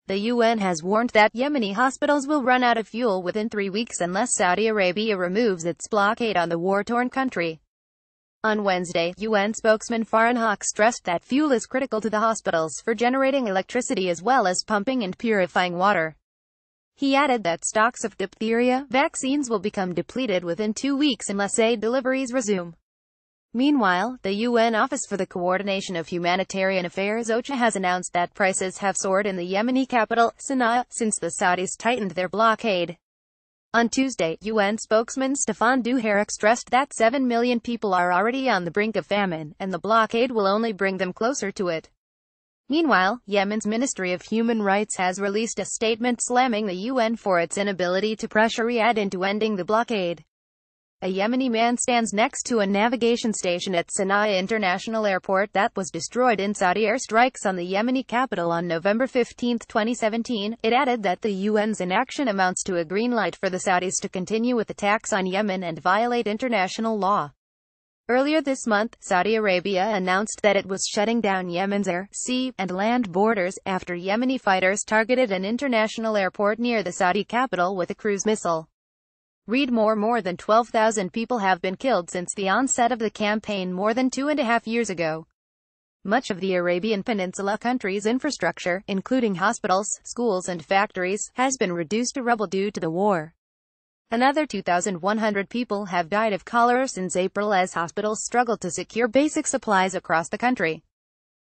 The UN has warned that Yemeni hospitals will run out of fuel within 3 weeks unless Saudi Arabia removes its blockade on the war-torn country. On Wednesday, UN spokesman Farhan Haq stressed that fuel is critical to the hospitals for generating electricity as well as pumping and purifying water. He added that stocks of diphtheria vaccines will become depleted within 2 weeks unless aid deliveries resume. Meanwhile, the UN Office for the Coordination of Humanitarian Affairs OCHA has announced that prices have soared in the Yemeni capital, Sana'a, since the Saudis tightened their blockade. On Tuesday, UN spokesman Farhan Haq stressed that 7 million people are already on the brink of famine, and the blockade will only bring them closer to it. Meanwhile, Yemen's Ministry of Human Rights has released a statement slamming the UN for its inability to pressure Riyadh into ending the blockade. A Yemeni man stands next to a navigation station at Sana'a International Airport that was destroyed in Saudi airstrikes on the Yemeni capital on November 15, 2017. It added that the UN's inaction amounts to a green light for the Saudis to continue with attacks on Yemen and violate international law. Earlier this month, Saudi Arabia announced that it was shutting down Yemen's air, sea, and land borders after Yemeni fighters targeted an international airport near the Saudi capital with a cruise missile. Read more. More than 12,000 people have been killed since the onset of the campaign more than 2.5 years ago. Much of the Arabian Peninsula country's infrastructure, including hospitals, schools and factories, has been reduced to rubble due to the war. Another 2,100 people have died of cholera since April as hospitals struggle to secure basic supplies across the country.